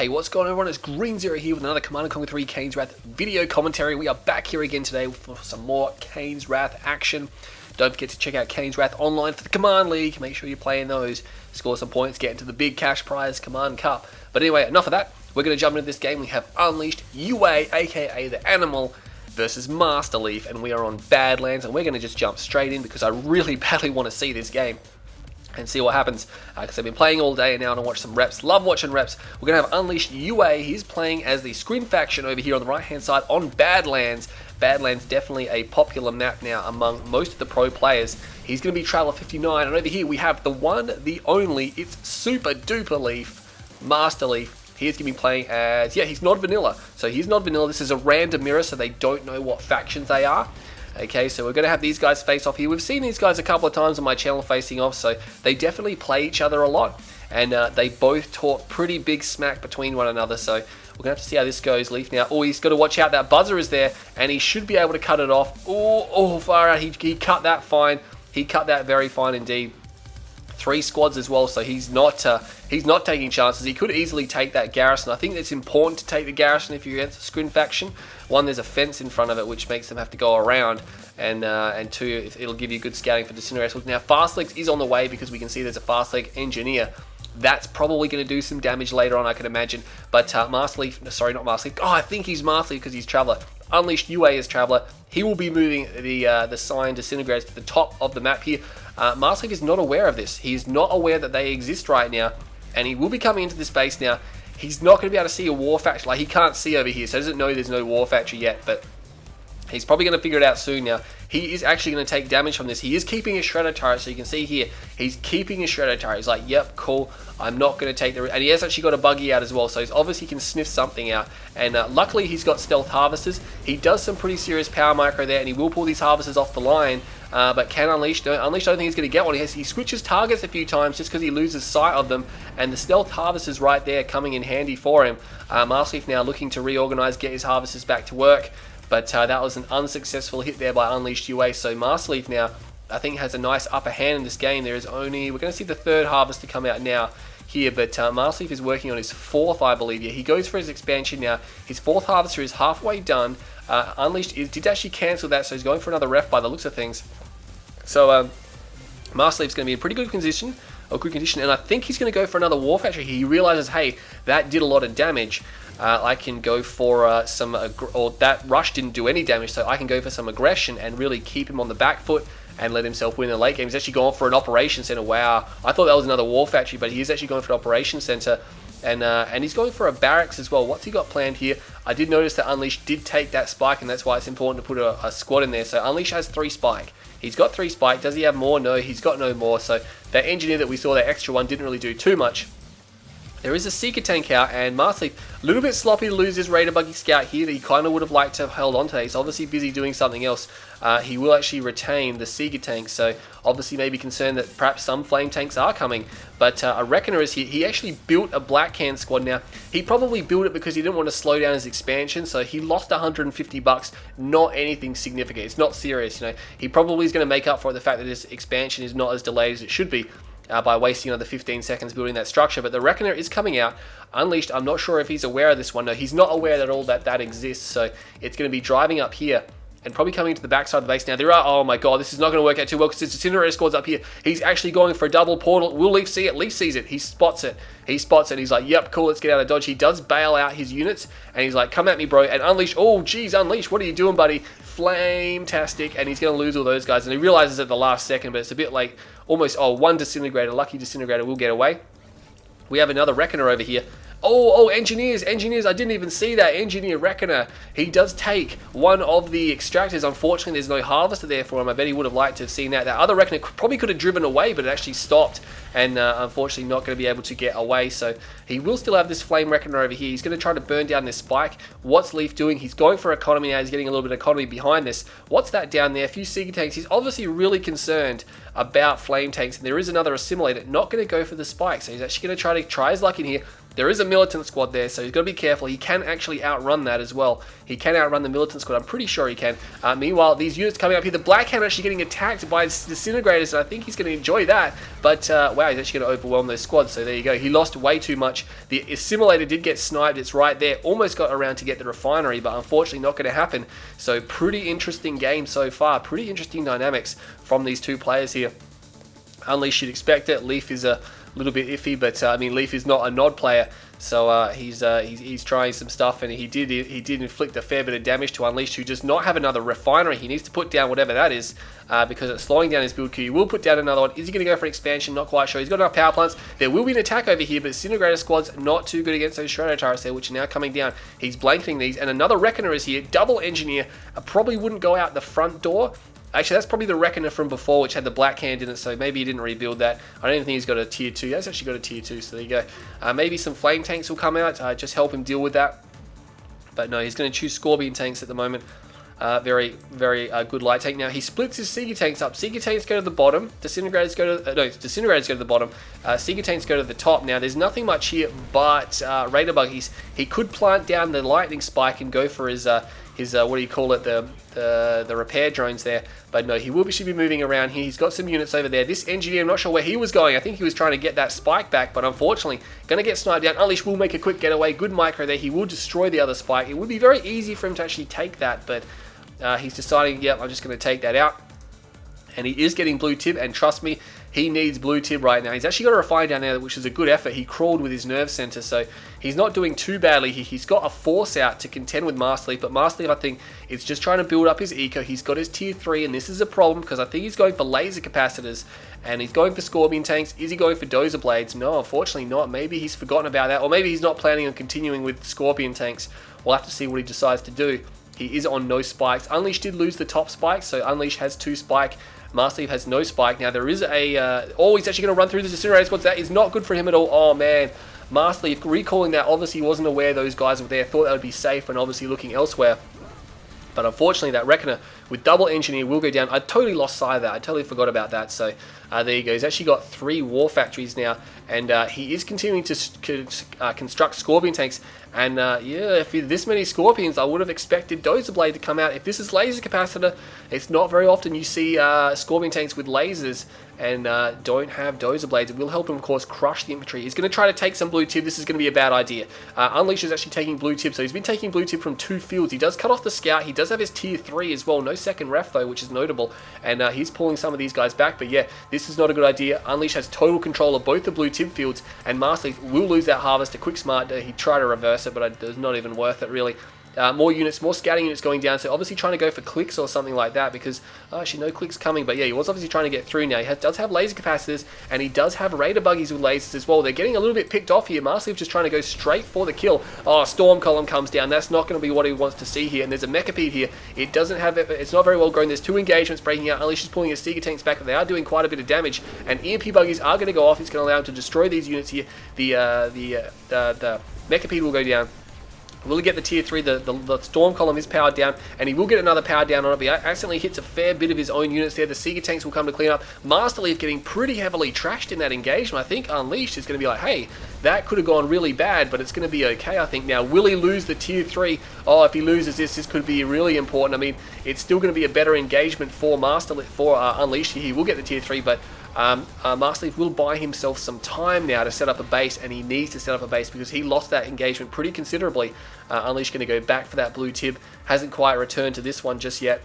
Hey, what's going on everyone? It's Green Zero here with another Command & Conquer 3 Kane's Wrath video commentary. We are back here again today for some more Kane's Wrath action. Don't forget to check out Kane's Wrath online for the Command League. Make sure you're playing those. Score some points, get into the big cash prize Command Cup. But anyway, enough of that. We're going to jump into this game. We have Unleashed UA, aka the Animal, versus Masterleaf, and we are on Badlands, and we're going to just jump straight in because I really badly want to see this game and see what happens, because I've been playing all day and now I want to watch some reps. Love watching reps. We're going to have Unleashed UA. He's playing as the Screen faction over here on the right hand side on Badlands. Badlands definitely a popular map now among most of the pro players. He's going to be Traveler 59, and over here we have the one, the only, it's Super Duper Leaf, Masterleaf. He's going to be playing as, he's not vanilla. So he's not vanilla. This is a random mirror, so they don't know what factions they are. Okay, so we're going to have these guys face off here. We've seen these guys a couple of times on my channel facing off, so they definitely play each other a lot. And they both talk pretty big smack between one another, so we're going to have to see how this goes. Leaf now, he's got to watch out. That buzzer is there, and he should be able to cut it off. Far out. He cut that fine. He cut that very fine indeed. 3 squads as well, so he's not taking chances. He could easily take that garrison. I think it's important to take the garrison if you're against a Scrin faction. One, there's a fence in front of it which makes them have to go around, and 2, it'll give you good scouting for disintegrators. Now Fastlegs is on the way because we can see there's a Fastleg engineer. That's probably going to do some damage later on, I can imagine. But Masterleaf, sorry, not Masterleaf. I think he's Masterleaf because he's Traveler. Unleashed UA is Traveler. He will be moving the sign disintegrators to the top of the map here. Masterleaf is not aware of this. He's not aware that they exist right now, and he will be coming into this base now. He's not going to be able to see a war factory. Like, he can't see over here, so he doesn't know there's no war factory yet, but he's probably going to figure it out soon now. He is actually going to take damage from this. He is keeping his shredder turret, so you can see here, he's keeping his shredder turret. He's like, yep, cool, I'm not going to take the... And he has actually got a buggy out as well, so he's obviously can sniff something out. And luckily, he's got stealth harvesters. He does some pretty serious power micro there, and he will pull these harvesters off the line. But can Unleashed? Unleashed, I don't think he's going to get one. He switches targets a few times just because he loses sight of them, and the stealth harvesters right there coming in handy for him. Masterleaf now looking to reorganize, get his harvesters back to work. But that was an unsuccessful hit there by Unleashed UA. So Masterleaf now, I think, has a nice upper hand in this game. There is only, we're going to see the 3rd harvester come out now here, but Masterleaf is working on his 4th, I believe. Yeah, he goes for his expansion now. His 4th harvester is halfway done. Unleashed did actually cancel that, so he's going for another ref by the looks of things. So Masterleaf's going to be in pretty good condition, and I think he's going to go for another war factory. He realizes, hey, that did a lot of damage. I can go for that rush didn't do any damage, so I can go for some aggression and really keep him on the back foot and let himself win in the late game. He's actually going for an operation center. Wow, I thought that was another war factory, but he is actually going for an operation center, and he's going for a barracks as well. What's he got planned here? I did notice that Unleashed did take that spike, and that's why it's important to put a squad in there. So Unleashed has 3 spike. He's got 3 spike. Does he have more? No, he's got no more. So that engineer that we saw, that extra one, didn't really do too much. There is a Seeker tank out, and Masterleaf, a little bit sloppy to lose his Raider Buggy Scout here that he kind of would have liked to have held on to. He's obviously busy doing something else. He will actually retain the Seeker tank, so obviously maybe concerned that perhaps some Flame tanks are coming. But a Reckoner is here. He actually built a Black Can squad now. He probably built it because he didn't want to slow down his expansion, so he lost $150, not anything significant. It's not serious, you know. He probably is going to make up for the fact that his expansion is not as delayed as it should be. By wasting another 15 seconds building that structure. But the Reckoner is coming out. Unleashed, I'm not sure if he's aware of this one. No, he's not aware at all that that exists. So it's going to be driving up here and probably coming to the backside of the base. Now there are, oh my god, this is not going to work out too well because his Incinerator squad's up here. He's actually going for a double portal. Will Leaf see it? Leaf sees it. He spots it. He spots it. He's like, yep, cool, let's get out of dodge. He does bail out his units, and he's like, come at me, bro. And Unleashed, oh geez, Unleashed, what are you doing, buddy? Flame-tastic, and he's going to lose all those guys. And he realizes at the last second, but it's a bit like almost, one disintegrator. Lucky disintegrator will get away. We have another Reckoner over here. Engineers, I didn't even see that. Engineer Reckoner, he does take one of the extractors. Unfortunately, there's no harvester there for him. I bet he would have liked to have seen that. That other Reckoner probably could have driven away, but it actually stopped, and unfortunately not going to be able to get away. So he will still have this Flame Reckoner over here. He's going to try to burn down this spike. What's Leaf doing? He's going for economy now. He's getting a little bit of economy behind this. What's that down there? A few Seeker tanks. He's obviously really concerned about flame tanks, and there is another assimilator. Not going to go for the spike, so he's actually going to try his luck in here. There is a militant squad there, so he's got to be careful. He can actually outrun that as well. He can outrun the militant squad. I'm pretty sure he can. Meanwhile, these units coming up here, the Black Hand actually getting attacked by disintegrators, and I think he's going to enjoy that. But, wow, he's actually going to overwhelm those squads, so there you go. He lost way too much. The assimilator did get sniped. It's right there. Almost got around to get the refinery, but unfortunately not going to happen. So, pretty interesting game so far. Pretty interesting dynamics from these two players here. Unleash, you'd expect it. Leaf is a little bit iffy, but I mean, Leaf is not a nod player, so he's trying some stuff, and he did inflict a fair bit of damage to Unleashed, who does not have another refinery. He needs to put down whatever that is, because it's slowing down his build queue. He will put down another one. Is he going to go for an expansion? Not quite sure. He's got enough power plants. There will be an attack over here, but Disintegrator squad's not too good against those Shredder turrets there, which are now coming down. He's blanketing these, and another Reckoner is here. Double Engineer. Probably wouldn't go out the front door. Actually, that's probably the Reckoner from before, which had the Black Hand in it, so maybe he didn't rebuild that. I don't even think he's got a tier 2. He has actually got a tier 2, so there you go. Maybe some Flame Tanks will come out, just help him deal with that. But no, he's going to choose Scorpion Tanks at the moment. Very good light tank. Now, he splits his Seeker Tanks up. Seeker Tanks go to the bottom. Disintegrators go to... Disintegrators go to the bottom. Seeker Tanks go to the top. Now, there's nothing much here but Raider Buggies. He could plant down the Lightning Spike and go for his what do you call it, the repair drones there, but no, should be moving around here. He's got some units over there. This engineer, I'm not sure where he was going. I think he was trying to get that spike back, but unfortunately going to get sniped down. Unleash will make a quick getaway. Good micro there. He will destroy the other spike. It would be very easy for him to actually take that, but he's deciding, yep, I'm just going to take that out. And he is getting blue tib, and trust me, he needs blue tib right now. He's actually got a refine down there, which is a good effort. He crawled with his nerve center, so he's not doing too badly. He's got a force out to contend with Masterleaf, but Masterleaf, I think, is just trying to build up his eco. He's got his tier 3, and this is a problem because I think he's going for laser capacitors, and he's going for Scorpion Tanks. Is he going for Dozer Blades? No, unfortunately not. Maybe he's forgotten about that, or maybe he's not planning on continuing with Scorpion Tanks. We'll have to see what he decides to do. He is on no spikes. Unleash did lose the top spike, so Unleash has 2 spike. Masterleaf has no spike. Now, there is a... he's actually going to run through the Disintegrator squads. That is not good for him at all. Oh, man. Masterleaf recalling that. Obviously, he wasn't aware those guys were there. Thought that would be safe and obviously looking elsewhere. But unfortunately, that Reckoner with double Engineer will go down. I totally lost sight of that. I totally forgot about that. So there you go. He's actually got 3 war factories now. And he is continuing to construct Scorpion Tanks. And yeah, if this many Scorpions, I would have expected Dozer Blade to come out. If this is laser capacitor, it's not very often you see Scorpion Tanks with lasers and don't have Dozer Blades. It will help him, of course, crush the infantry. He's going to try to take some blue tib. This is going to be a bad idea. Unleash is actually taking blue tib, so he's been taking blue tib from 2 fields. He does cut off the scout. He does have his tier 3 as well. No second ref, though, which is notable. And he's pulling some of these guys back. But yeah, this is not a good idea. Unleash has total control of both the blue tib fields, and Masterleaf will lose that harvest. A quick smart, he'd try to reverse it, but it's not even worth it, really. More units, more scouting units going down, so obviously trying to go for clicks or something like that, because actually no clicks coming, but yeah, he was obviously trying to get through now. He does have laser capacitors, and he does have Raider Buggies with lasers as well. They're getting a little bit picked off here. Masterleaf just trying to go straight for the kill. Oh, Storm Column comes down. That's not going to be what he wants to see here, and there's a Mechapede here. It doesn't have, it's not very well grown. There's 2 engagements breaking out. Unleash is pulling his Seeker Tanks back, but they are doing quite a bit of damage, and EMP Buggies are going to go off. It's going to allow him to destroy these units here. The Mechapede will go down. Will he get the tier 3? The Storm Column is powered down, and he will get another power down on it, but he accidentally hits a fair bit of his own units there. The Seeker Tanks will come to clean up. Masterleaf getting pretty heavily trashed in that engagement. I think Unleashed is going to be like, hey, that could have gone really bad, but it's going to be okay, I think. Now, will he lose the tier 3? Oh, if he loses this could be really important. I mean, it's still going to be a better engagement for Unleashed. He will get the tier 3, but Masterleaf will buy himself some time now to set up a base, and he needs to set up a base because he lost that engagement pretty considerably. Unleashed going to go back for that blue tib. Hasn't quite returned to this one just yet,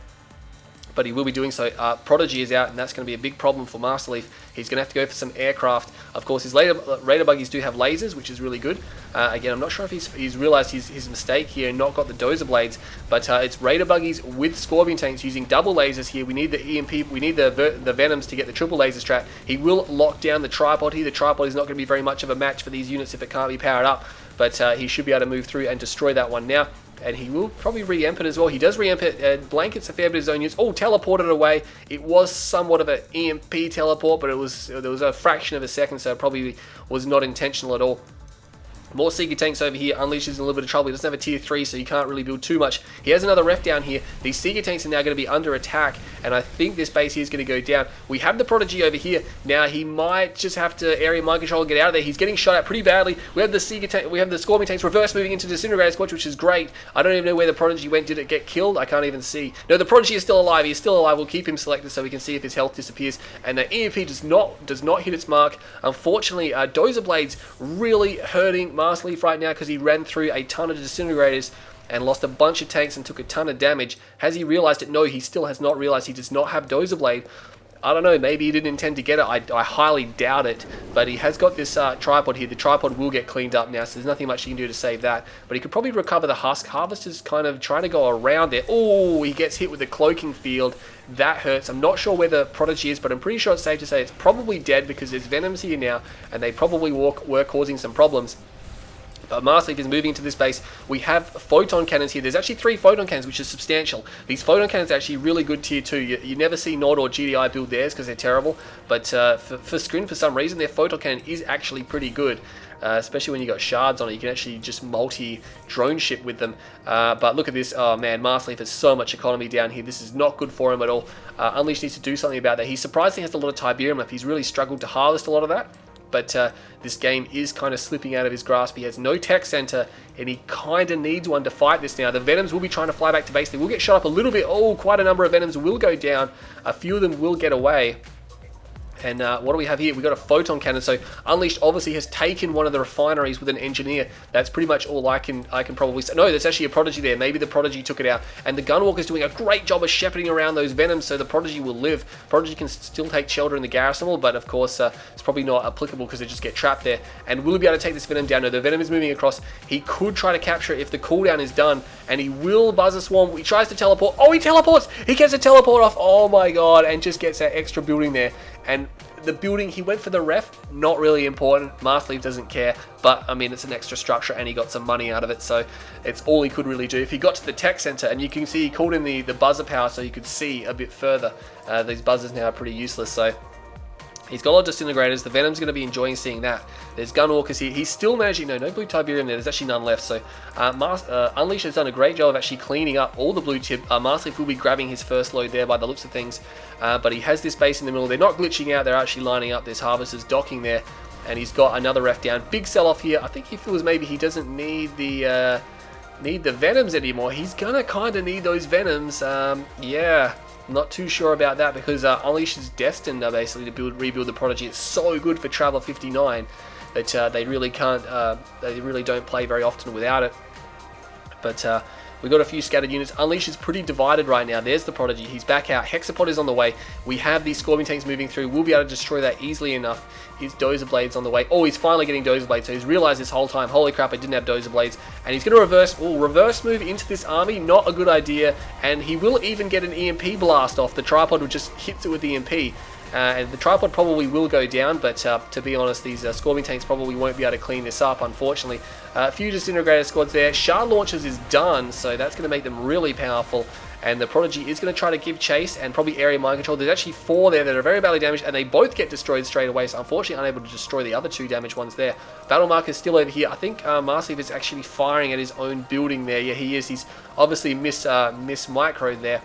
but he will be doing so. Prodigy is out, and that's going to be a big problem for Masterleaf. He's going to have to go for some aircraft. Of course, his Raider Buggies do have lasers, which is really good. Again, I'm not sure if he's realized his mistake here and not got the Dozer Blades, but it's Raider Buggies with Scorpion Tanks using double lasers here. We need the EMP, we need the Venoms to get the triple laser strat. He will lock down the tripod here. The tripod is not going to be very much of a match for these units if it can't be powered up, but he should be able to move through and destroy that one now. And he will probably re-emp it as well. He does re-emp it. Blankets a fair bit of his own units. Oh, teleported away. It was somewhat of an EMP teleport, but there was a fraction of a second, so it probably was not intentional at all. More Seeker tanks over here. Unleashes in a little bit of trouble. He doesn't have a tier 3, so you can't really build too much. He has another ref down here. These Seeker tanks are now going to be under attack, and I think this base here is going to go down. We have the Prodigy over here. Now, he might just have to area mind control and get out of there. He's getting shot at pretty badly. We have the Seeker tank, we have the Scorpion tanks reverse moving into Disintegrator Squad, which is great. I don't even know where the Prodigy went. Did it get killed? I can't even see. No, the Prodigy is still alive. He's still alive. We'll keep him selected so we can see if his health disappears. And the EMP does not hit its mark. Unfortunately, Dozer Blade's really hurting masterleaf right now, because he ran through a ton of disintegrators and lost a bunch of tanks and took a ton of damage. Has he realized it? No, he still has not realized. He does not have Dozer Blade. I don't know, maybe he didn't intend to get it. I highly doubt it. But he has got this tripod here. The tripod will get cleaned up now, so there's nothing much he can do to save that. But he could probably recover the husk. Harvester's kind of trying to go around there. Oh, he gets hit with the cloaking field. That hurts. I'm not sure where the Prodigy is, but I'm pretty sure it's safe to say it's probably dead, because there's Venoms here now, and they probably were causing some problems. But masterleaf is moving into this base. We have photon cannons here. There's actually 3 photon cannons, which is substantial. These photon cannons are actually really good tier 2. You never see Nod or GDI build theirs because they're terrible. But for Scrin, for some reason, their photon cannon is actually pretty good. Especially when you got shards on it, you can actually just multi-drone ship with them. But look at this. Oh man, masterleaf has so much economy down here. This is not good for him at all. Unleash needs to do something about that. He surprisingly has a lot of Tiberium left. He's really struggled to harvest a lot of that. But this game is kind of slipping out of his grasp. He has no tech center, and he kind of needs one to fight this now. The Venoms will be trying to fly back to base. They will get shot up a little bit. Oh, quite a number of Venoms will go down. A few of them will get away. And what do we have here? We've got a photon cannon. So Unleashed obviously has taken one of the refineries with an engineer. That's pretty much all I can probably say. No, there's actually a Prodigy there. Maybe the Prodigy took it out. And the Gunwalker's doing a great job of shepherding around those Venoms, so the Prodigy will live. Prodigy can still take shelter in the Garrison, but of course it's probably not applicable because they just get trapped there. And will he be able to take this Venom down? No, the Venom is moving across. He could try to capture it if the cooldown is done, and he will buzz a swarm. He tries to teleport. Oh, he teleports! He gets a teleport off. Oh my god, and just gets that extra building there. And the building, he went for the ref, not really important. masterleaf doesn't care, but I mean, it's an extra structure and he got some money out of it, so it's all he could really do. If he got to the tech center, and you can see he called in the buzzer power so you could see a bit further. These buzzers now are pretty useless, so he's got a lot of disintegrators. The Venom's going to be enjoying seeing that. There's Gunwalkers here. He's still managing... No blue Tiberium there. There's actually none left. So Unleash has done a great job of actually cleaning up all the blue tip. masterleaf will be grabbing his first load there by the looks of things. But he has this base in the middle. They're not glitching out. They're actually lining up. There's Harvesters docking there. And he's got another ref down. Big sell-off here. I think he feels maybe he doesn't need the Venoms anymore. He's going to kind of need those Venoms. Yeah... Not too sure about that, because Unleash is destined basically to rebuild the Prodigy. It's so good for Traveler 59 that they really can't, they really don't play very often without it. But we've got a few scattered units. Unleash is pretty divided right now. There's the Prodigy. He's back out. Hexapod is on the way. We have these Scorpion tanks moving through. We'll be able to destroy that easily enough. His Dozer Blades on the way. Oh, he's finally getting Dozer Blades. So he's realized this whole time, holy crap, I didn't have Dozer Blades. And he's going to reverse move into this army. Not a good idea. And he will even get an EMP blast off. The tripod will just hits it with the EMP. And the tripod probably will go down, but to be honest, these Scorpion tanks probably won't be able to clean this up, unfortunately. A few disintegrator squads there. Shard launchers is done, so that's going to make them really powerful. And the Prodigy is going to try to give chase and probably area mind control. There's actually 4 there that are very badly damaged, and they both get destroyed straight away, so unfortunately unable to destroy the other 2 damaged ones there. Battle Mark is still over here. I think masterleaf is actually firing at his own building there. Yeah, he is. He's obviously miss-microed there.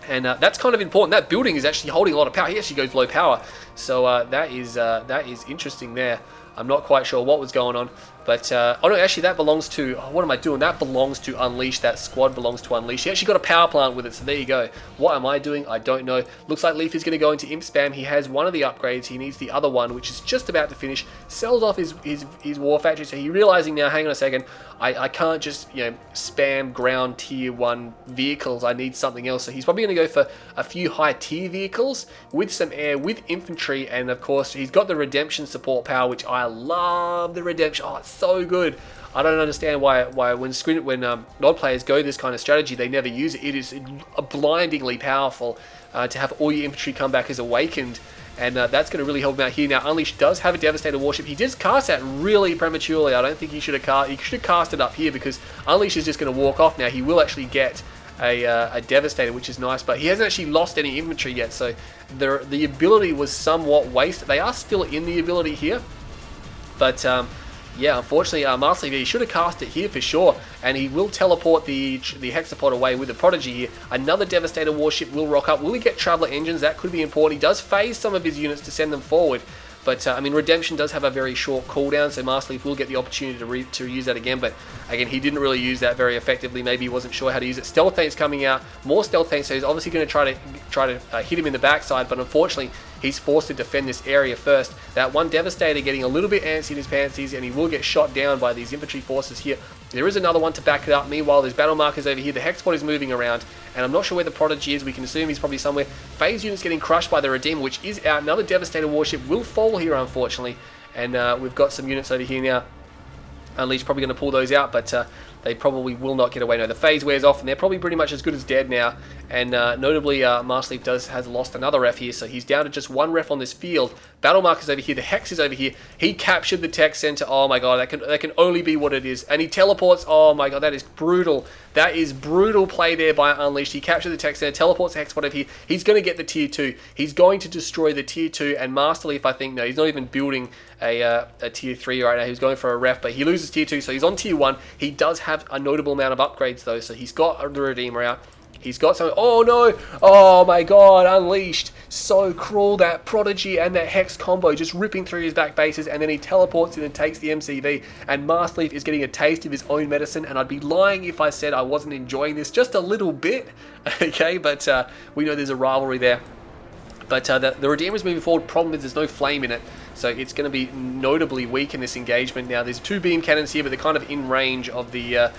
And that's kind of important. That building is actually holding a lot of power. He actually goes low power. So that is interesting there. I'm not quite sure what was going on. But, oh no, actually that belongs to, what am I doing? That belongs to Unleash. That squad belongs to Unleash. He actually got a power plant with it, so there you go. What am I doing? I don't know. Looks like Leaf is going to go into Imp Spam. He has one of the upgrades. He needs the other one, which is just about to finish. Sells off his War Factory, so he's realizing now, hang on a second, I can't just, you know, spam ground tier 1 vehicles. I need something else. So he's probably going to go for a few high tier vehicles with some air, with infantry, and of course he's got the redemption support power, which I love. The redemption, oh, it's so good. I don't understand why when Nod players go this kind of strategy, they never use it. It is blindingly powerful to have all your infantry come back as awakened. And that's going to really help him out here. Now, Unleash does have a Devastator warship. He did cast that really prematurely. I don't think he should have cast. He should have cast it up here, because Unleash is just going to walk off now. He will actually get a Devastator, which is nice, but he hasn't actually lost any infantry yet. So the ability was somewhat wasted. They are still in the ability here, but Yeah, unfortunately, Masterleaf, he should have cast it here for sure, and he will teleport the Hexapod away with the Prodigy here. Another Devastator warship will rock up. Will he get Traveler engines? That could be important. He does phase some of his units to send them forward, but I mean, Redemption does have a very short cooldown, so Masterleaf will get the opportunity to use that again, but again, he didn't really use that very effectively. Maybe he wasn't sure how to use it. Stealth Tank's coming out, more Stealth Tanks, so he's obviously going to try to hit him in the backside, but unfortunately, he's forced to defend this area first. That one Devastator getting a little bit antsy in his pantsies, and he will get shot down by these infantry forces here. There is another one to back it up. Meanwhile, there's battle markers over here. The Hexapod is moving around, and I'm not sure where the Prodigy is. We can assume he's probably somewhere. Phase units getting crushed by the Redeemer, which is out. Another Devastator warship will fall here, unfortunately, and we've got some units over here now. Unleash probably going to pull those out, but they probably will not get away. No, the phase wears off, and they're probably pretty much as good as dead now. And notably, Masterleaf has lost another ref here, so he's down to just one ref on this field. Battle markers over here. The Hex is over here. He captured the tech center. Oh my god, that can only be what it is. And he teleports. Oh my god, that is brutal. That is brutal play there by Unleashed. He captured the tech center, teleports the Hexapod over here. He's going to get the tier 2. He's going to destroy the tier 2. And Masterleaf, I think, no, he's not even building a tier 3 right now. He was going for a ref, but he loses tier 2, so he's on tier 1. He does have a notable amount of upgrades though, so he's got the Redeemer out. He's got some. Oh no! Oh my god! Unleashed. So cruel, that Prodigy and that Hex combo just ripping through his back bases, and then he teleports in and takes the MCV. And Masterleaf is getting a taste of his own medicine. And I'd be lying if I said I wasn't enjoying this just a little bit. Okay, but we know there's a rivalry there. But the Redeemer's moving forward. Problem is there's no flame in it, so it's going to be notably weak in this engagement. Now there's 2 beam cannons here, but they're kind of in range of the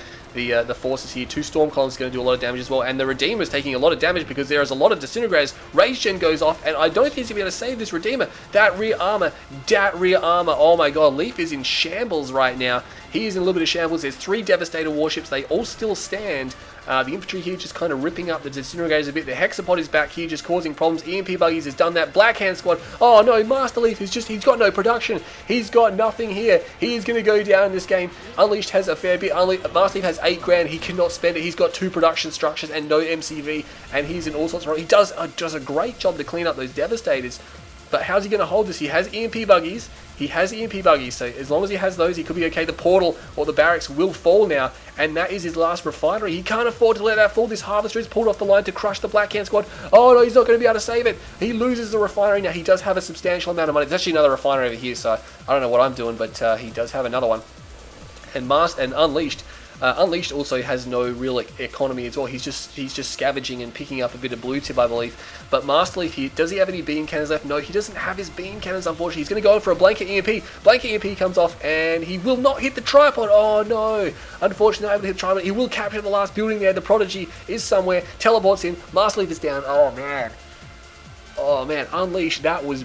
forces here. 2 storm columns going to do a lot of damage as well, and the Redeemer is taking a lot of damage because there is a lot of disintegrators. Rage gen goes off, and I don't think he's going to be able to save this Redeemer. That rear armor, oh my god, Leaf is in shambles right now. He is in a little bit of shambles. There's 3 Devastator warships. They all still stand. The infantry here just kind of ripping up the disintegrators a bit. The Hexapod is back here just causing problems. EMP Buggies has done that. Blackhand Squad. Oh no, Masterleaf is he's got no production. He's got nothing here. He is going to go down in this game. Unleashed has a fair bit. Masterleaf has 8 grand. He cannot spend it. He's got 2 production structures and no MCV, and he's in all sorts of... He does a great job to clean up those Devastators. But how's he going to hold this? He has EMP Buggies. So as long as he has those, he could be okay. The portal or the barracks will fall now, and that is his last refinery. He can't afford to let that fall. This Harvester is pulled off the line to crush the Blackhand Squad. Oh no, he's not going to be able to save it. He loses the refinery. Now he does have a substantial amount of money. There's actually another refinery over here, so I don't know what I'm doing, but he does have another one. And Unleashed. Unleashed also has no real economy as well. He's just scavenging and picking up a bit of blue tip, I believe. But Masterleaf here, does he have any beam cannons left? No, he doesn't have his beam cannons, unfortunately. He's going to go in for a blanket EMP. Blanket EMP comes off, and he will not hit the tripod. Oh no! Unfortunately, not able to hit the tripod. He will capture the last building there. The Prodigy is somewhere. Teleports in. Masterleaf is down. Oh man. Oh man, Unleashed, that was,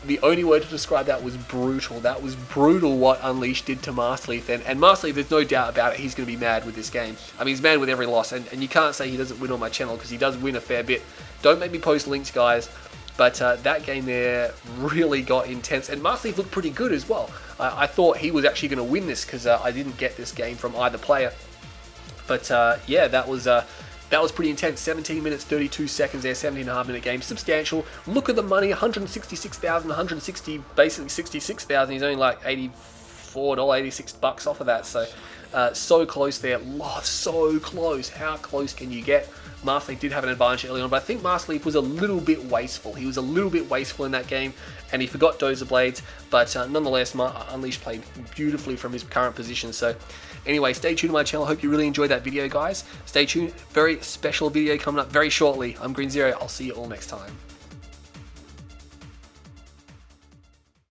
the only word to describe that was brutal. That was brutal what Unleashed did to Masterleaf. And Masterleaf, there's no doubt about it, he's going to be mad with this game. I mean, he's mad with every loss, and you can't say he doesn't win on my channel, because he does win a fair bit. Don't make me post links, guys. But that game there really got intense, and Masterleaf looked pretty good as well. I thought he was actually going to win this, because I didn't get this game from either player. But yeah, that was pretty intense. 17 minutes, 32 seconds there, 17.5 minute game. Substantial. Look at the money, 166,000, 160, basically 66,000. He's only like $84, $86 off of that. So, so close there. Oh, so close. How close can you get? Masterleaf did have an advantage early on, but I think Masterleaf was a little bit wasteful. He was a little bit wasteful in that game, and he forgot Dozer Blades, but nonetheless, Unleashed played beautifully from his current position. So anyway, stay tuned to my channel. Hope you really enjoyed that video, guys. Stay tuned. Very special video coming up very shortly. I'm Green Zero. I'll see you all next time.